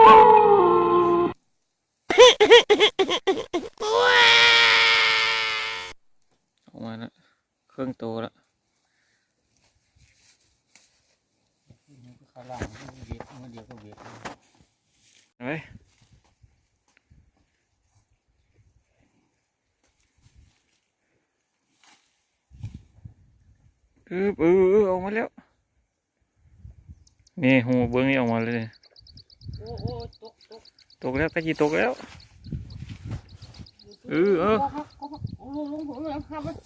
ออกมาแล้วเครื่องโตแล้วข้างล่างเบียดเมื่อเดียวก็เบียดเฮ้ยออกมาแล้วนี่หูเบิ้งนี่ออกมาเลยโอ้โอ้ตกแล้วกะจีตกแล้ว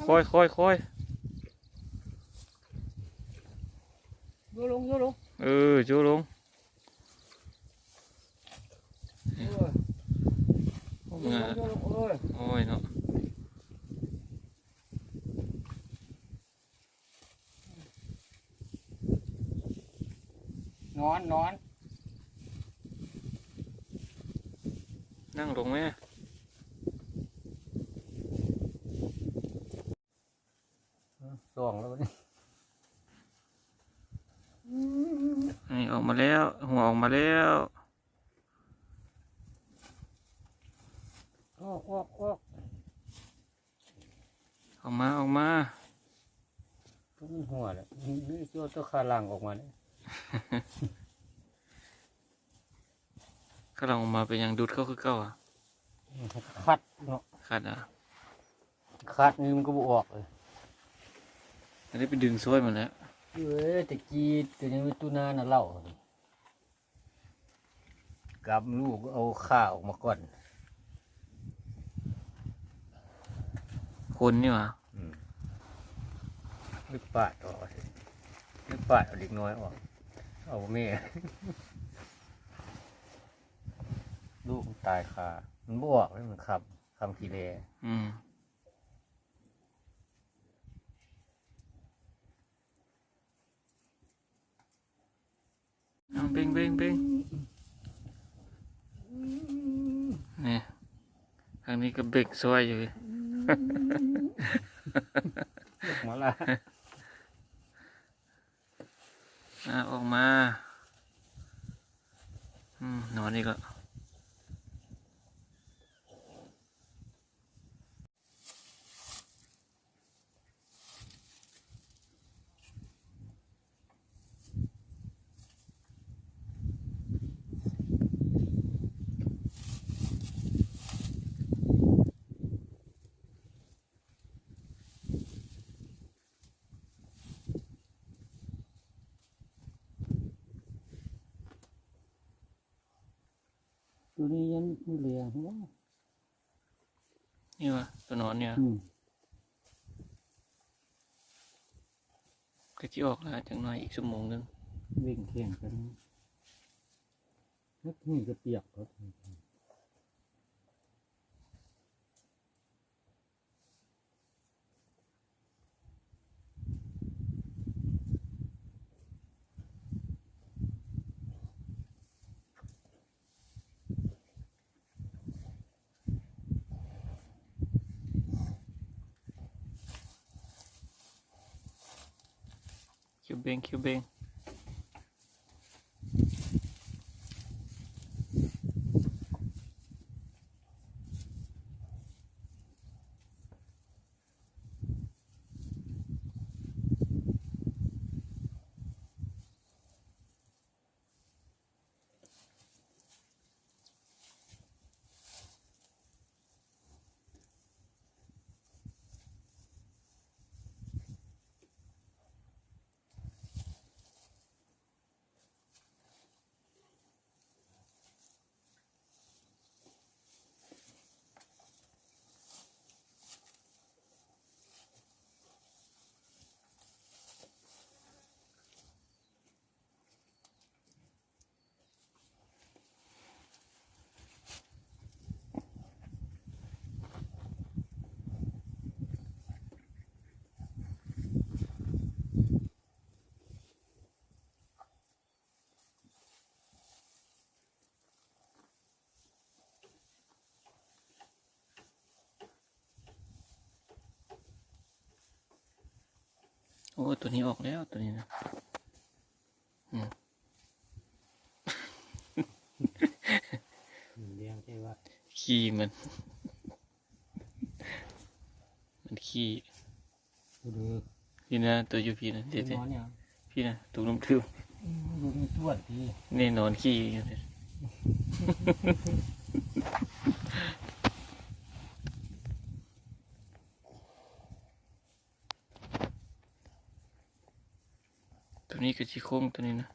ค่อยโยลงจูลงโอ้ยเนาะนอนนั่งลงไหมส่องแล้วนี่นี่ออกมาแล้วหัวออกมาแล้วออกออกมาก็มันหัวแหละนี่ตัวขาล่างออกมาเนี่ย ก็ลองออกมาเป็นอย่างดูดเข้าคือเก้าอ่ะคัดเนาะขาดอ่ะคัดนี่มันก็บออกเลยอันนี้ไปดึงซ้อยมาแล้วตะกี้ตัวยังมีตู้นาน่ะเล่ากับลูกเอาข้าออกมาก่อนคนนี่หว่านึกปาดออกนึกปาดเอาเด็กน้อยออกเอาแม่ลูกตายคามันบวกเลยมันคำขี้เลเบ่งนี่ทางนี้ก็เบรกซอยอยู่มาละ ออกมานอนนี่ก็ตัวนี้ยังไม่เหลือว่านี่วะตัวนอนเนี่ยก็จะออกแล้วจังหน่อยอีกชั่วโมงนึงวิ่งแข่งกันนักนี่ก็เปียกครับ คิวเบงโอ้ตัวนี้ออกแล้วตัวนี้นะ ขี้มันมันขี้ ดู พี่นะตัวอยู่พี่นะเด็ด นอนเนี่ย พี่นะตุกน้ำทึม ดูมีตรวจพี่ นี่นอนขี้อยู่เนี่ยตัวนี้ก็ชี้โค้งตัวนี้นะ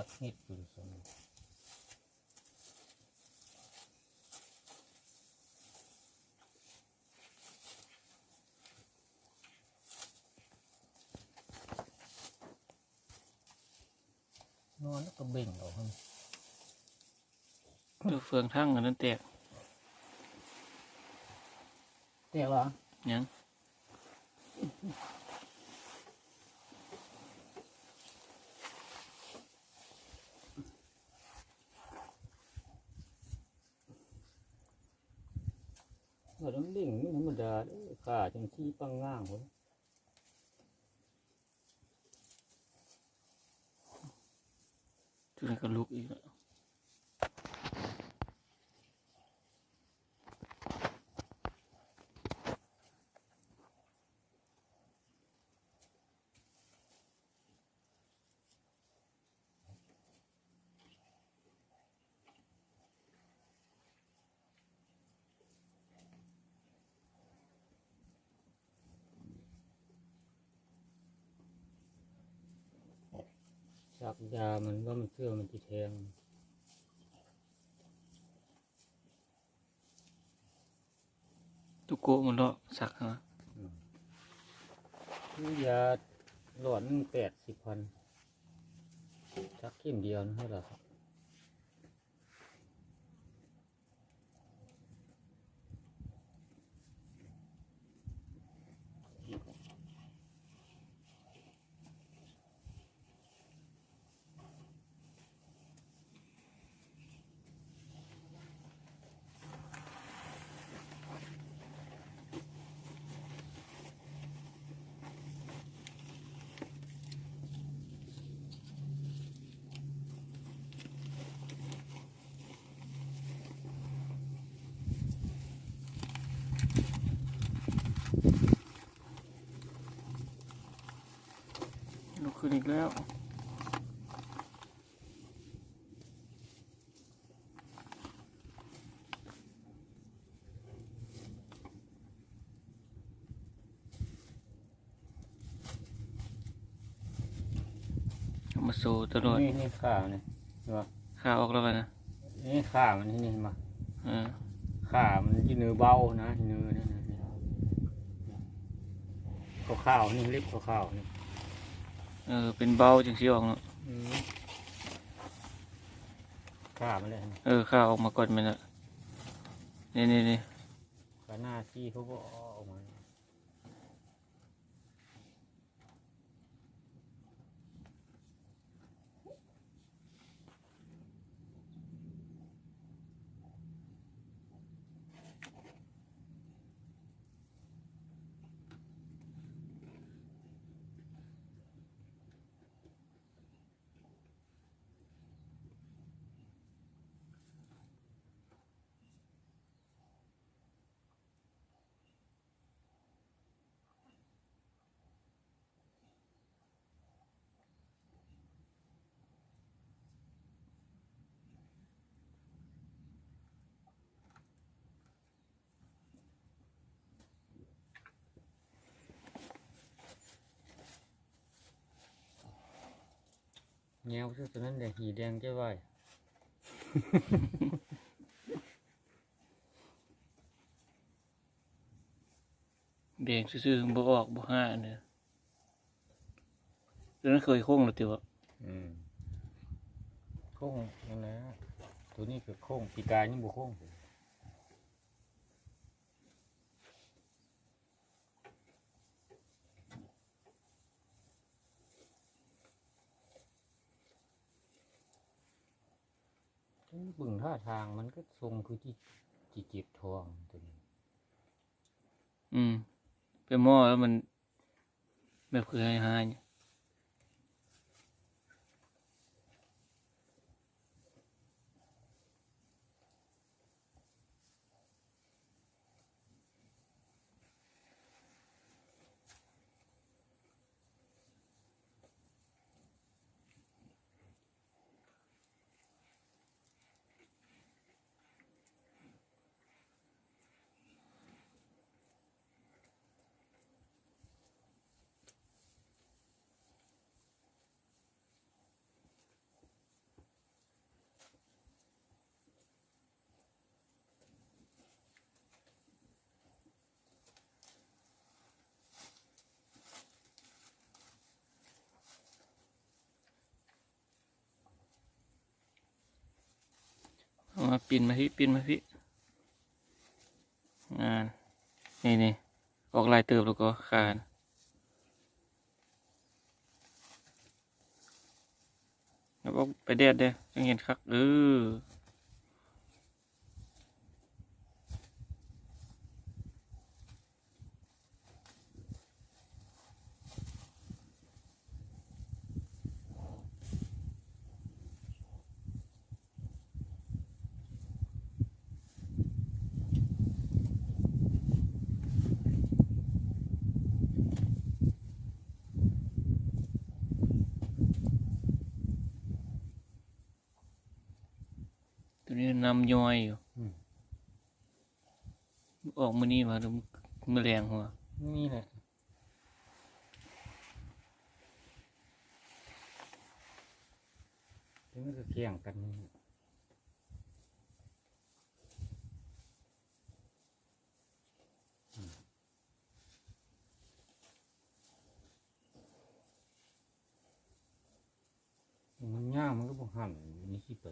จักเห็ดอยู่สมนอนแล้วก็เบ่งออกครับ ตัวเฟืองทั้งอันนั้นแตก เจ๊เหรอ ยัง เราต้องเบ่งนี่ธรรมดาขาจังที่ปังง่างคน ตัวนี้ก็ลุกอีกแล้ว ชักยามันว่ามันเชื่อมันจะแทง ตุกโกะมันเลาะสักนะ คือยาหลอดนึง80,000ชักเข็มเดียวนะเท่าไหร่ครับลุกขึ้นอีกแล้วเอามาโซตลอด นี่ขาเนี่ยเห็นปะ ขาออกแล้วกันนะ นี่ขามันที่นี่เห็นปะ เออ ขามันอยืนเนื้อเบานะเนื้อนี่นะข้าวๆนี่เล็บข้าวๆนี่ เออเป็นเบาจังสีออกเนาะ ขามันเลย เออขาออกมาก่อนมันละนี่ ขาหน้าที่เขาก็ออกมาแนวซะตัวนั้นเด็กหีแดงจะไหว แดงซื่อๆบ่ออกบ่ห้าเนี่ยตอนนั้นเคยโค้งแล้วติวะ โค้งนั่นแหละตัวนี้คือโค้งปีกายนี่บุโค้งบึงท่าทางมันก็ทรงคือที่จีเก็บทองตัวนี้ อืม ไปหม้อแล้วมันแบบคือหายๆเอามาปิ่นมาพี่ปิ่นมาพี่งานนี่ออกลายเติบแล้วก็คานแล้วก็ไปแดดเด้จังเห็นคักตัวนี้นำย่อยอยู่ อืม ออกมื้อนี้มาดูแมลงหัว นี่แหละถึงมันก็เคียงกันนี่มันย่างมันก็บ่หั่นนี่ขี้ไป